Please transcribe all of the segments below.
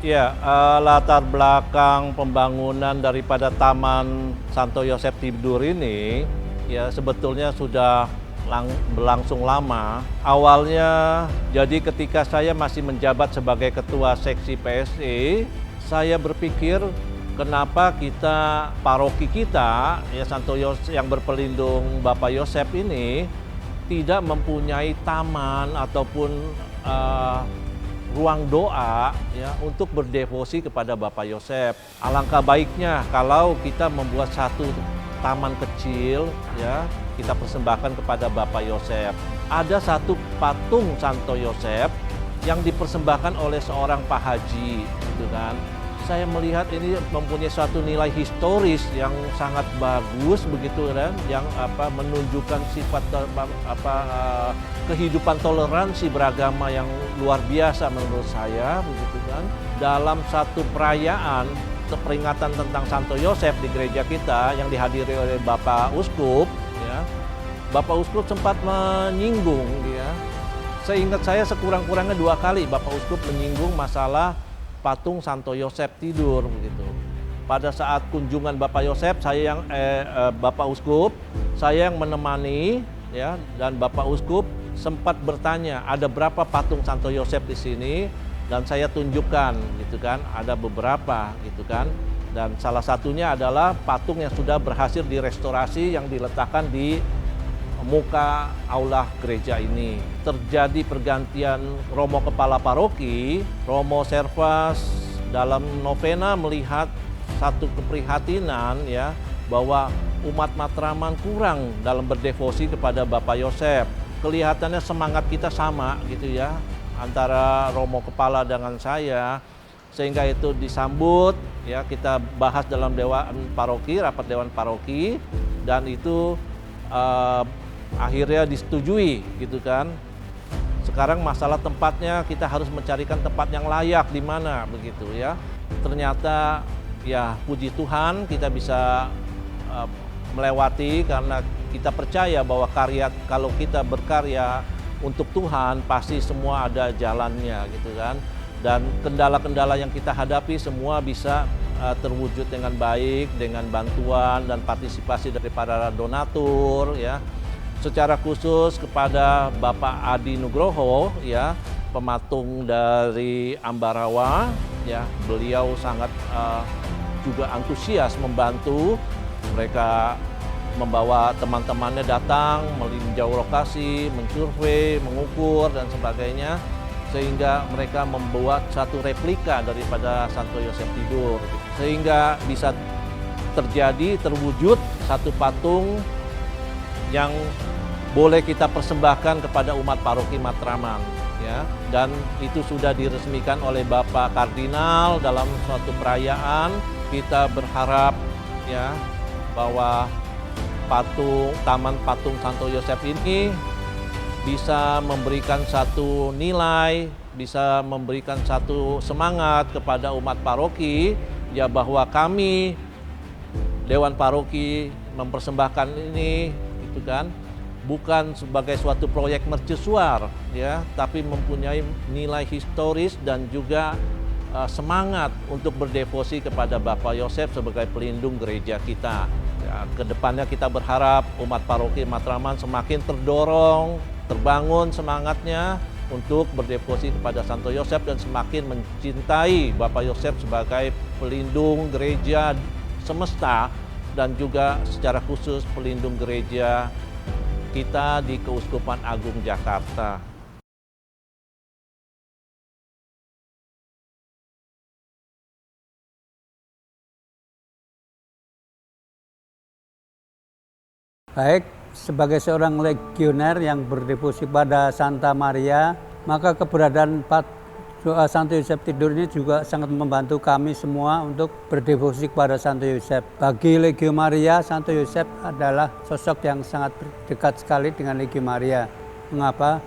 Ya, latar belakang pembangunan daripada Taman Santo Yosef Tidur ini, ya sebetulnya sudah berlangsung lama. Awalnya, jadi ketika saya masih menjabat sebagai Ketua Seksi PSI, saya berpikir kenapa kita, paroki kita, ya Santo Yosef yang berpelindung Bapak Yosef ini, tidak mempunyai taman ataupun ruang doa ya untuk berdevosi kepada Bapak Yosef. Alangkah baiknya kalau kita membuat satu taman kecil ya, kita persembahkan kepada Bapak Yosef. Ada satu patung Santo Yosef yang dipersembahkan oleh seorang Pak Haji gitu kan. Saya melihat ini mempunyai suatu nilai historis yang sangat bagus begitu kan, yang menunjukkan sifat kehidupan toleransi beragama yang luar biasa menurut saya begitu kan. Dalam satu perayaan peringatan tentang Santo Yosef di gereja kita yang dihadiri oleh Bapak Uskup ya. Bapak Uskup sempat menyinggung ya. Seingat saya sekurang-kurangnya 2 kali Bapak Uskup menyinggung masalah patung Santo Yosef Tidur begitu. Pada saat kunjungan Bapak Yosef, Bapak Uskup, saya yang menemani ya, dan Bapak Uskup sempat bertanya, ada berapa patung Santo Yosef di sini? Dan saya tunjukkan gitu kan, ada beberapa gitu kan. Dan salah satunya adalah patung yang sudah berhasil direstorasi yang diletakkan di muka aula gereja ini. Terjadi pergantian Romo Kepala Paroki, Romo Servas dalam novena melihat satu keprihatinan ya, bahwa umat Matraman kurang dalam berdevosi kepada Bapak Yosef. Kelihatannya semangat kita sama gitu ya, antara Romo Kepala dengan saya, sehingga itu disambut ya, kita bahas dalam Dewan Paroki, rapat Dewan Paroki, dan itu akhirnya disetujui gitu kan. Sekarang masalah tempatnya, kita harus mencarikan tempat yang layak di mana begitu ya. Ternyata ya puji Tuhan kita bisa melewati, karena kita percaya bahwa kalau kita berkarya untuk Tuhan pasti semua ada jalannya gitu kan. Dan kendala-kendala yang kita hadapi semua bisa terwujud dengan baik dengan bantuan dan partisipasi dari para donatur ya. Secara khusus kepada Bapak Adi Nugroho ya, pematung dari Ambarawa ya, beliau sangat juga antusias membantu. Mereka membawa teman-temannya datang meninjau lokasi, mensurvei, mengukur dan sebagainya, sehingga mereka membuat satu replika daripada Santo Yosef Tidur, sehingga bisa terwujud satu patung yang boleh kita persembahkan kepada umat paroki Matraman ya. Dan itu sudah diresmikan oleh Bapak Kardinal dalam suatu perayaan. Kita berharap ya bahwa Taman Patung Santo Yosef ini bisa memberikan satu nilai, bisa memberikan satu semangat kepada umat paroki ya, bahwa kami Dewan Paroki mempersembahkan ini gitu kan, bukan sebagai suatu proyek mercusuar ya, tapi mempunyai nilai historis dan juga semangat untuk berdevosi kepada Bapak Yosef sebagai pelindung gereja kita. Ya, kedepannya kita berharap umat paroki Matraman semakin terdorong, terbangun semangatnya untuk berdevosi kepada Santo Yosef dan semakin mencintai Bapak Yosef sebagai pelindung gereja semesta dan juga secara khusus pelindung gereja kita di Keuskupan Agung Jakarta. Baik, sebagai seorang legioner yang berdevosi pada Santa Maria, maka keberadaan Santo Yosef Tidur ini juga sangat membantu kami semua untuk berdevosi kepada Santo Yosef. Bagi Legio Maria, Santo Yosef adalah sosok yang sangat dekat sekali dengan Legio Maria. Mengapa?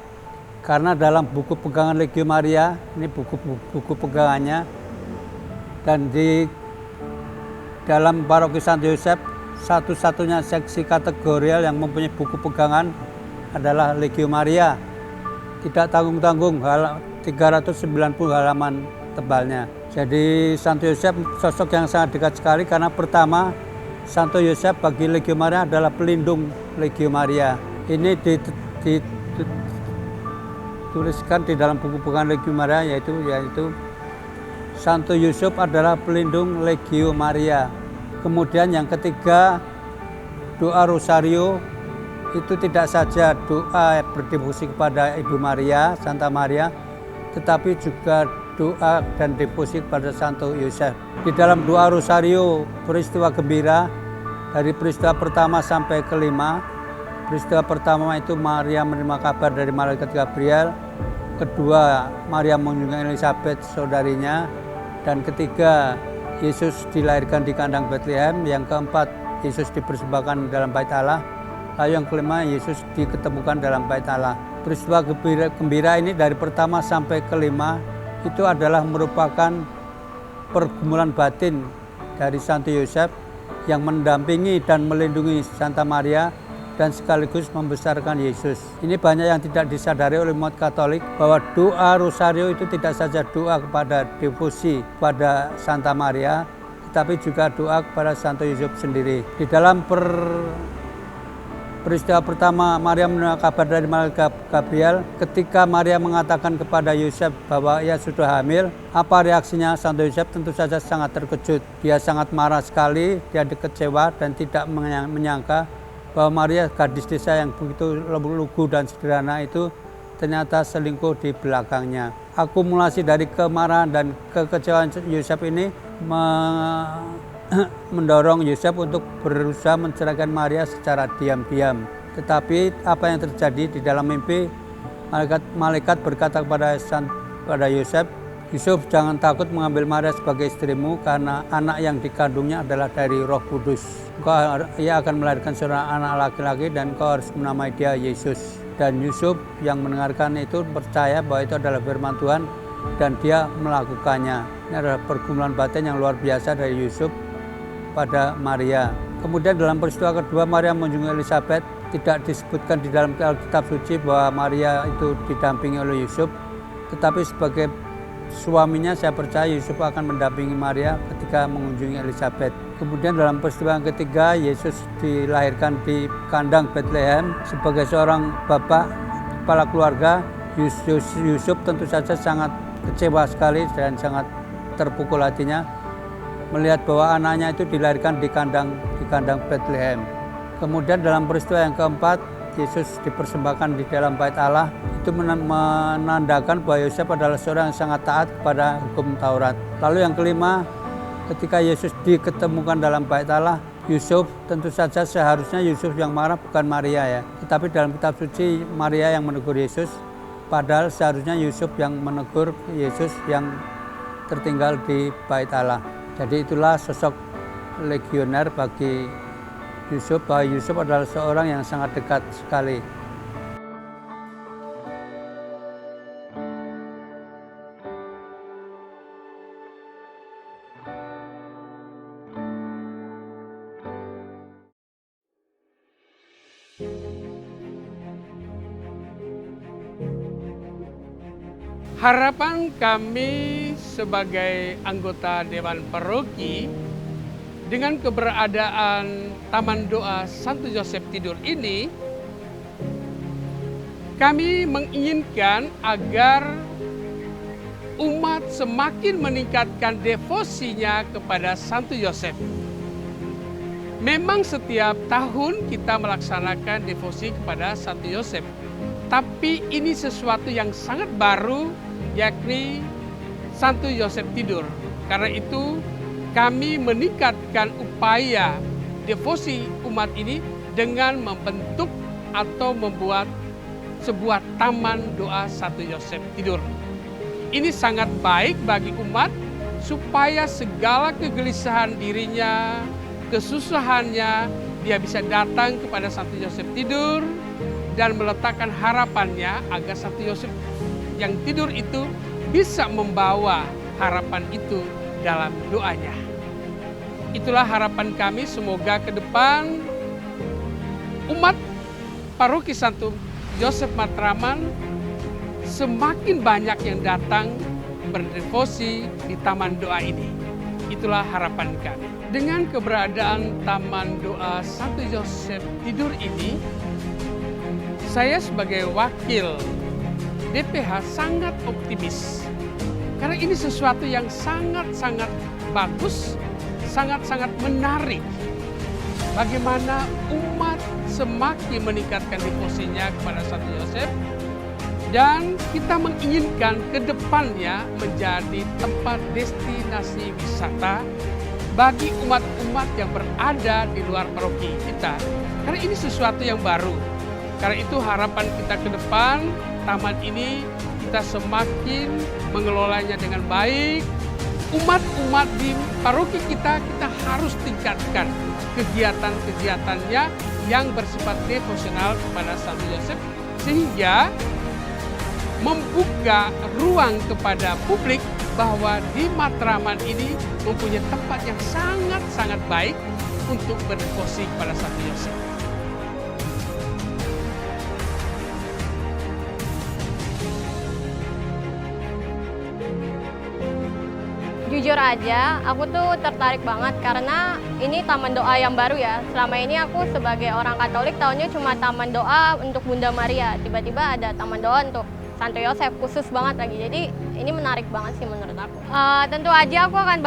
Karena dalam buku pegangan Legio Maria, ini buku pegangannya, dan di dalam paroki Santo Yosef, satu-satunya seksi kategorial yang mempunyai buku pegangan adalah Legio Maria. Tidak tanggung-tanggung, 390 halaman tebalnya. Jadi Santo Yosef sosok yang sangat dekat sekali karena pertama Santo Yosef bagi Legio Maria adalah pelindung Legio Maria. Ini dituliskan di dalam buku-buku Legio Maria yaitu Santo Yosef adalah pelindung Legio Maria. Kemudian yang ketiga, doa Rosario itu tidak saja doa berdevosi kepada Ibu Maria, Santa Maria, tetapi juga doa dan devosi kepada Santo Yosef. Di dalam doa Rosario, peristiwa gembira dari peristiwa pertama sampai kelima. Peristiwa pertama itu Maria menerima kabar dari malaikat Gabriel. Kedua, Maria mengunjungi Elizabeth saudarinya. Dan ketiga, Yesus dilahirkan di kandang Bethlehem. Yang keempat, Yesus dipersembahkan dalam bait Allah. Lalu yang kelima, Yesus diketemukan dalam bait Allah. Peristiwa gembira ini dari pertama sampai kelima itu adalah merupakan pergumulan batin dari Santo Yosef yang mendampingi dan melindungi Santa Maria dan sekaligus membesarkan Yesus. Ini banyak yang tidak disadari oleh umat Katolik bahwa doa Rosario itu tidak saja doa kepada devosi pada Santa Maria, tetapi juga doa kepada Santo Yosef sendiri. Di dalam peristiwa pertama Maria menerima kabar dari malaikat Gabriel, ketika Maria mengatakan kepada Yosef bahwa ia sudah hamil, apa reaksinya Santo Yosef? Tentu saja sangat terkejut. Dia sangat marah sekali, dia kecewa dan tidak menyangka bahwa Maria, gadis desa yang begitu lugu dan sederhana itu, ternyata selingkuh di belakangnya. Akumulasi dari kemarahan dan kekecewaan Yosef ini mendorong Yosef untuk berusaha menceraikan Maria secara diam-diam. Tetapi apa yang terjadi di dalam mimpi, malaikat berkata kepada Yosef, Yusuf, jangan takut mengambil Maria sebagai istrimu karena anak yang dikandungnya adalah dari Roh Kudus. Ia akan melahirkan seorang anak laki-laki dan kau harus menamai dia Yesus. Dan Yusuf yang mendengarkan itu percaya bahwa itu adalah firman Tuhan dan dia melakukannya. Ini adalah pergumulan batin yang luar biasa dari Yusuf pada Maria. Kemudian dalam peristiwa kedua, Maria mengunjungi Elizabeth. Tidak disebutkan di dalam kitab suci bahwa Maria itu didampingi oleh Yusuf, tetapi sebagai suaminya saya percaya Yusuf akan mendampingi Maria ketika mengunjungi Elizabeth. Kemudian dalam peristiwa yang ketiga, Yesus dilahirkan di kandang Bethlehem sebagai seorang bapak kepala keluarga. Yusuf tentu saja sangat kecewa sekali dan sangat terpukul hatinya melihat bahwa anaknya itu dilahirkan di kandang Bethlehem. Kemudian dalam peristiwa yang keempat, Yesus dipersembahkan di dalam bait Allah. Itu menandakan bahwa Yosef adalah seorang yang sangat taat kepada hukum Taurat. Lalu yang kelima, ketika Yesus diketemukan dalam bait Allah, Yusuf tentu saja seharusnya Yusuf yang marah bukan Maria ya. Tetapi dalam kitab suci Maria yang menegur Yesus, padahal seharusnya Yusuf yang menegur Yesus yang tertinggal di bait Allah. Jadi itulah sosok legioner bagi Yusuf, bahwa Yusuf adalah seorang yang sangat dekat sekali. Harapan kami sebagai anggota Dewan Paroki dengan keberadaan Taman Doa Santo Yosef Tidur ini, kami menginginkan agar umat semakin meningkatkan devosinya kepada Santo Yosef. Memang setiap tahun kita melaksanakan devosi kepada Santo Yosef, tapi ini sesuatu yang sangat baru, yakni Santo Yosef Tidur. Karena itu kami meningkatkan upaya devosi umat ini dengan membentuk atau membuat sebuah taman doa Santo Yosef Tidur. Ini sangat baik bagi umat supaya segala kegelisahan dirinya, kesusahannya, dia bisa datang kepada Santo Yosef Tidur dan meletakkan harapannya agar Santo Yosef yang tidur itu bisa membawa harapan itu dalam doanya. Itulah harapan kami, semoga ke depan umat Paroki Santo Yosef Matraman semakin banyak yang datang berdevosi di Taman Doa ini. Itulah harapan kami. Dengan keberadaan Taman Doa Santo Yosef Tidur ini, saya sebagai wakil DPH sangat optimis. Karena ini sesuatu yang sangat-sangat bagus, sangat-sangat menarik. Bagaimana umat semakin meningkatkan devosinya kepada Santo Yosef, dan kita menginginkan ke depannya menjadi tempat destinasi wisata bagi umat-umat yang berada di luar paroki kita. Karena ini sesuatu yang baru. Karena itu harapan kita ke depan, taman ini kita semakin mengelolanya dengan baik. Umat-umat di paroki kita harus tingkatkan kegiatan-kegiatannya yang bersifat devosional kepada Santo Yosef, sehingga membuka ruang kepada publik bahwa di Matraman ini mempunyai tempat yang sangat-sangat baik untuk berdevosi kepada Santo Yosef. Jujur aja, aku tuh tertarik banget karena ini taman doa yang baru ya. Selama ini aku sebagai orang Katolik tahunya cuma taman doa untuk Bunda Maria. Tiba-tiba ada taman doa untuk Santo Yosef, khusus banget lagi. Jadi ini menarik banget sih menurut aku. Tentu aja aku akan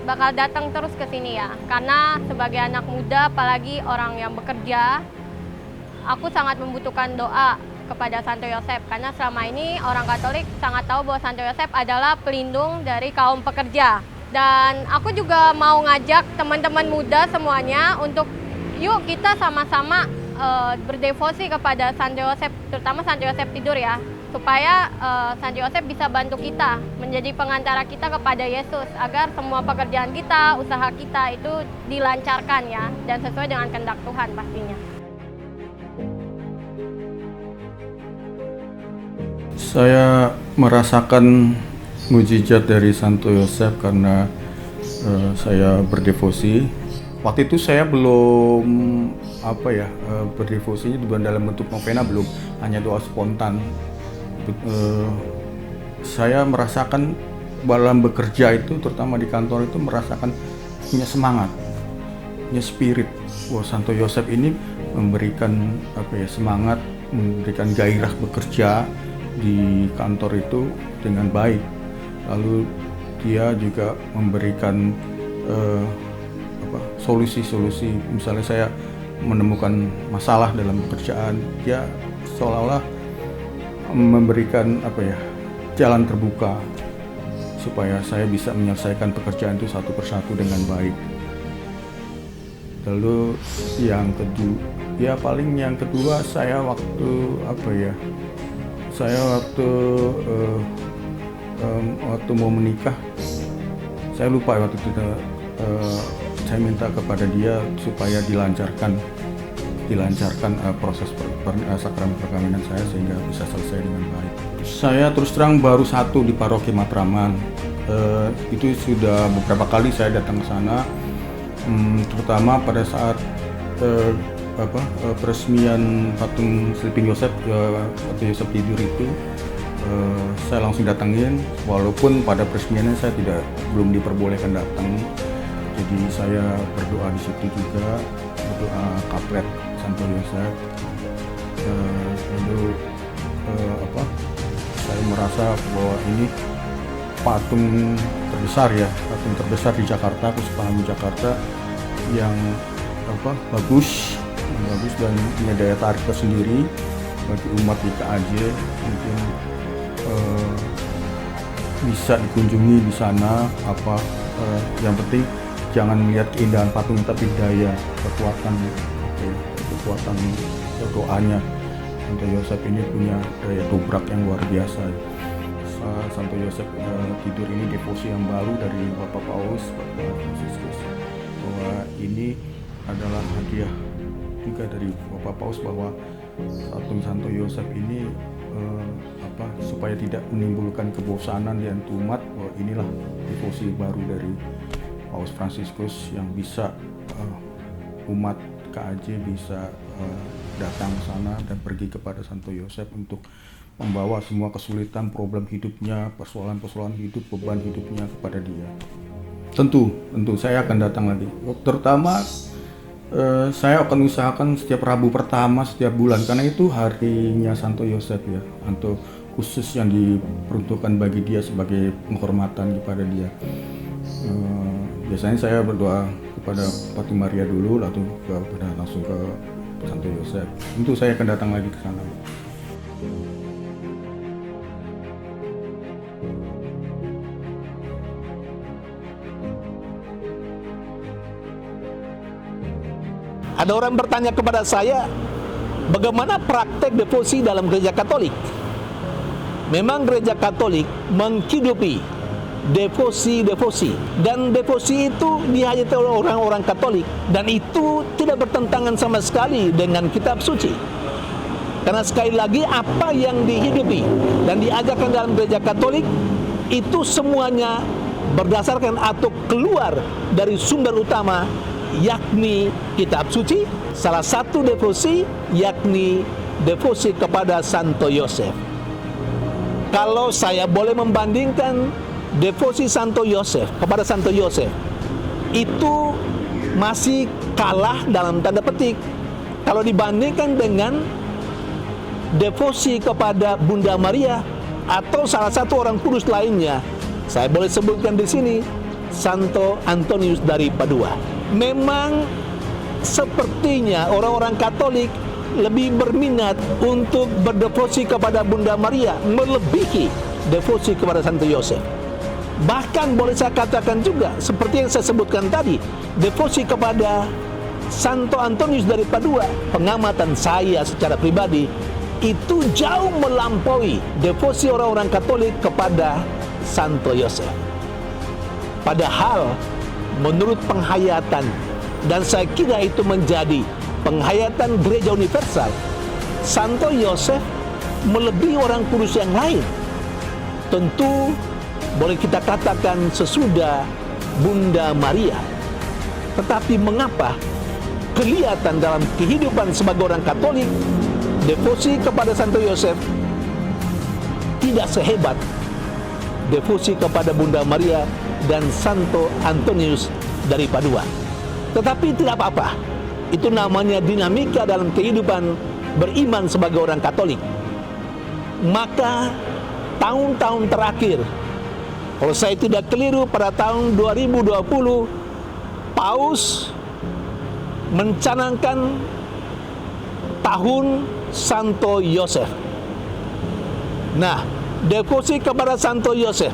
bakal datang terus ke sini ya. Karena sebagai anak muda, apalagi orang yang bekerja, aku sangat membutuhkan doa kepada Santo Yosef, karena selama ini orang Katolik sangat tahu bahwa Santo Yosef adalah pelindung dari kaum pekerja. Dan aku juga mau ngajak teman-teman muda semuanya untuk yuk kita sama-sama berdevosi kepada Santo Yosef, terutama Santo Yosef Tidur ya, supaya Santo Yosef bisa bantu kita menjadi pengantara kita kepada Yesus, agar semua pekerjaan kita, usaha kita itu dilancarkan ya, dan sesuai dengan kehendak Tuhan pastinya. Saya merasakan mujizat dari Santo Yosef karena saya berdevosi. Waktu itu saya belum berdevosinya bukan dalam bentuk novena, belum, hanya doa spontan. Saya merasakan dalam bekerja itu, terutama di kantor itu, merasakan punya semangat, punya spirit. Wah, Santo Yosef ini memberikan semangat, memberikan gairah bekerja di kantor itu dengan baik. Lalu dia juga memberikan solusi-solusi. Misalnya saya menemukan masalah dalam pekerjaan, dia seolah-olah memberikan jalan terbuka supaya saya bisa menyelesaikan pekerjaan itu satu persatu dengan baik. Lalu yang kedua saya waktu mau menikah, saya lupa waktu itu saya minta kepada dia supaya dilancarkan proses sakramen perkawinan saya sehingga bisa selesai dengan baik. Saya terus terang baru satu di paroki Matraman. Itu sudah beberapa kali saya datang ke sana, terutama pada saat peresmian patung Sleeping Yosef atau Yosef Tidur itu. Saya langsung datangin, walaupun pada peresmiannya saya belum diperbolehkan datang. Jadi saya berdoa di situ juga, berdoa kaplet Santo Yosef. Saya merasa bahwa ini patung terbesar di Jakarta, Puspahan Jakarta, yang bagus dan punya daya tarik tersendiri bagi umat di KAJ. Mungkin bisa dikunjungi di sana. Yang penting jangan melihat keindahan patungnya, tapi daya kekuatan doanya. Santo Yosef ini punya daya dobrak yang luar biasa. Santo Yosef Tidur ini devosi yang baru dari Bapak Paus Fransiskus, bahwa ini adalah hadiah juga dari Bapak Paus bahwa patung Santo Yosef ini supaya tidak menimbulkan kebosanan di antara umat, bahwa inilah devosi baru dari Paus Fransiskus yang bisa umat KAJ bisa datang ke sana dan pergi kepada Santo Yosef untuk membawa semua kesulitan, problem hidupnya, persoalan-persoalan hidup, beban hidupnya kepada dia. Tentu saya akan datang lagi. Terutama saya akan usahakan setiap Rabu pertama setiap bulan, karena itu harinya Santo Yosef ya, untuk khusus yang diperuntukkan bagi dia sebagai penghormatan kepada dia. Biasanya saya berdoa kepada Patung Maria dulu, lalu langsung ke Santo Yosef. Tentu saya akan datang lagi ke sana. Ada orang bertanya kepada saya, bagaimana praktek devosi dalam gereja Katolik? Memang gereja Katolik menghidupi devosi, dan devosi itu dihayati oleh orang-orang Katolik, dan itu tidak bertentangan sama sekali dengan kitab suci. Karena sekali lagi apa yang dihidupi dan diajarkan dalam gereja Katolik itu semuanya berdasarkan atau keluar dari sumber utama, yakni kitab suci. Salah satu devosi yakni devosi kepada Santo Yosef. Kalau saya boleh membandingkan devosi Santo Yosef kepada Santo Yosef, itu masih kalah dalam tanda petik kalau dibandingkan dengan devosi kepada Bunda Maria atau salah satu orang kudus lainnya. Saya boleh sebutkan di sini Santo Antonius dari Padua. Memang sepertinya orang-orang Katolik lebih berminat untuk berdevosi kepada Bunda Maria melebihi devosi kepada Santo Yosef. Bahkan boleh saya katakan juga seperti yang saya sebutkan tadi, devosi kepada Santo Antonius dari Padua, pengamatan saya secara pribadi, itu jauh melampaui devosi orang-orang Katolik kepada Santo Yosef. Padahal menurut penghayatan, dan saya kira itu menjadi penghayatan gereja universal, Santo Yosef melebihi orang kudus yang lain. Tentu boleh kita katakan sesudah Bunda Maria. Tetapi mengapa kelihatan dalam kehidupan sebagai orang Katolik, devosi kepada Santo Yosef tidak sehebat devosi kepada Bunda Maria dan Santo Antonius dari Padua? Tetapi tidak apa-apa. Itu namanya dinamika dalam kehidupan beriman sebagai orang Katolik. Maka tahun-tahun terakhir, kalau saya tidak keliru pada tahun 2020, Paus mencanangkan tahun Santo Yosef. Nah, devosi kepada Santo Yosef,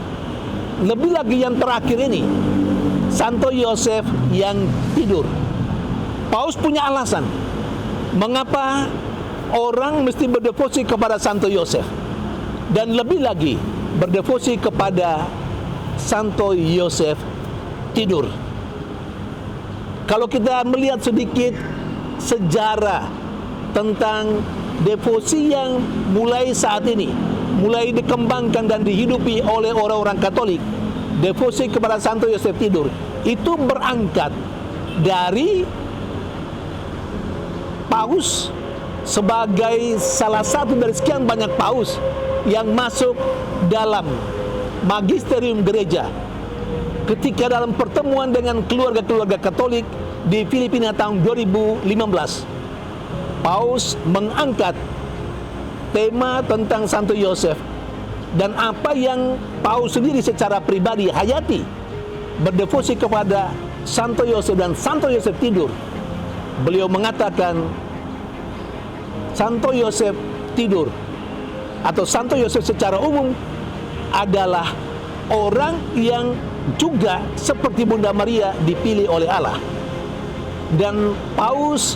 lebih lagi yang terakhir ini, Santo Yosef yang tidur. Paus punya alasan mengapa orang mesti berdevosi kepada Santo Yosef, dan lebih lagi berdevosi kepada Santo Yosef tidur. Kalau kita melihat sedikit sejarah tentang devosi yang mulai saat ini mulai dikembangkan dan dihidupi oleh orang-orang Katolik, devosi kepada Santo Yosef tidur itu berangkat dari Paus sebagai salah satu dari sekian banyak Paus yang masuk dalam magisterium gereja ketika dalam pertemuan dengan keluarga-keluarga Katolik di Filipina tahun 2015. Paus mengangkat tema tentang Santo Yosef dan apa yang Paus sendiri secara pribadi hayati, berdevosi kepada Santo Yosef dan Santo Yosef tidur. Beliau mengatakan Santo Yosef tidur atau Santo Yosef secara umum adalah orang yang juga seperti Bunda Maria dipilih oleh Allah. Dan Paus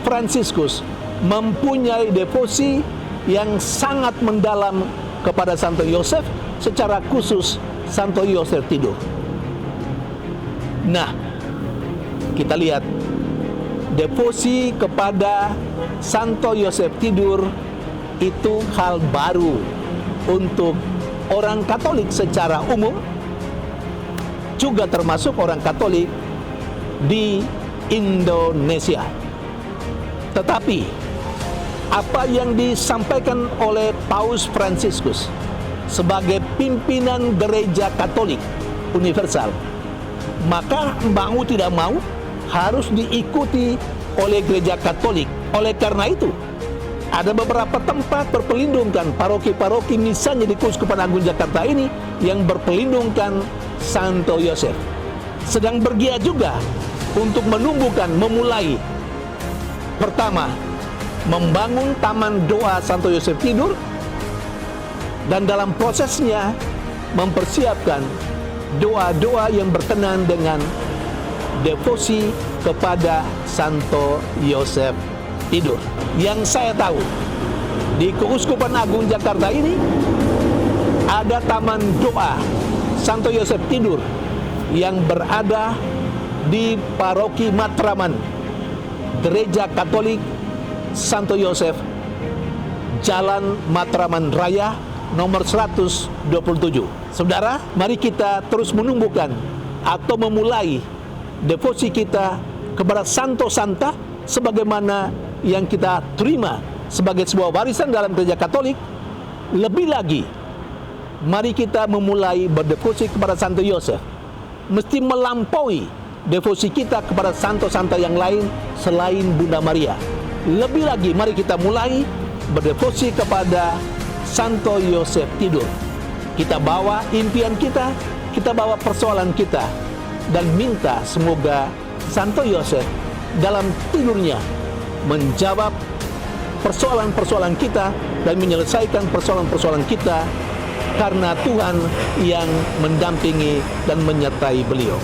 Fransiskus mempunyai devosi yang sangat mendalam kepada Santo Yosef, secara khusus Santo Yosef tidur. Nah, kita lihat devosi kepada Santo Yosef tidur itu hal baru untuk orang Katolik secara umum, juga termasuk orang Katolik di Indonesia. Tetapi apa yang disampaikan oleh Paus Fransiskus sebagai pimpinan gereja Katolik universal, maka mau tidak mau harus diikuti oleh gereja Katolik. Oleh karena itu, ada beberapa tempat berpelindungkan paroki-paroki, misalnya di Keuskupan Agung Jakarta ini yang berpelindungkan Santo Yosef. Sedang bergiat juga untuk menumbuhkan, memulai pertama membangun taman doa Santo Yosef Tidur, dan dalam prosesnya mempersiapkan doa-doa yang berkenan dengan devosi kepada Santo Yosef Tidur. Yang saya tahu, di Keuskupan Agung Jakarta ini ada taman doa Santo Yosef Tidur yang berada di Paroki Matraman, Gereja Katolik Santo Yosef, Jalan Matraman Raya nomor 127. Saudara, mari kita terus menumbuhkan atau memulai devosi kita kepada Santo Santa sebagaimana yang kita terima sebagai sebuah warisan dalam gereja Katolik. Lebih lagi, mari kita memulai berdevosi kepada Santo Yosef, mesti melampaui devosi kita kepada Santo-Santa yang lain selain Bunda Maria. Lebih lagi, mari kita mulai berdevosi kepada Santo Yosef Tidur. Kita bawa impian kita bawa persoalan kita, dan minta semoga Santo Yosef dalam tidurnya menjawab persoalan-persoalan kita dan menyelesaikan persoalan-persoalan kita, karena Tuhan yang mendampingi dan menyertai beliau.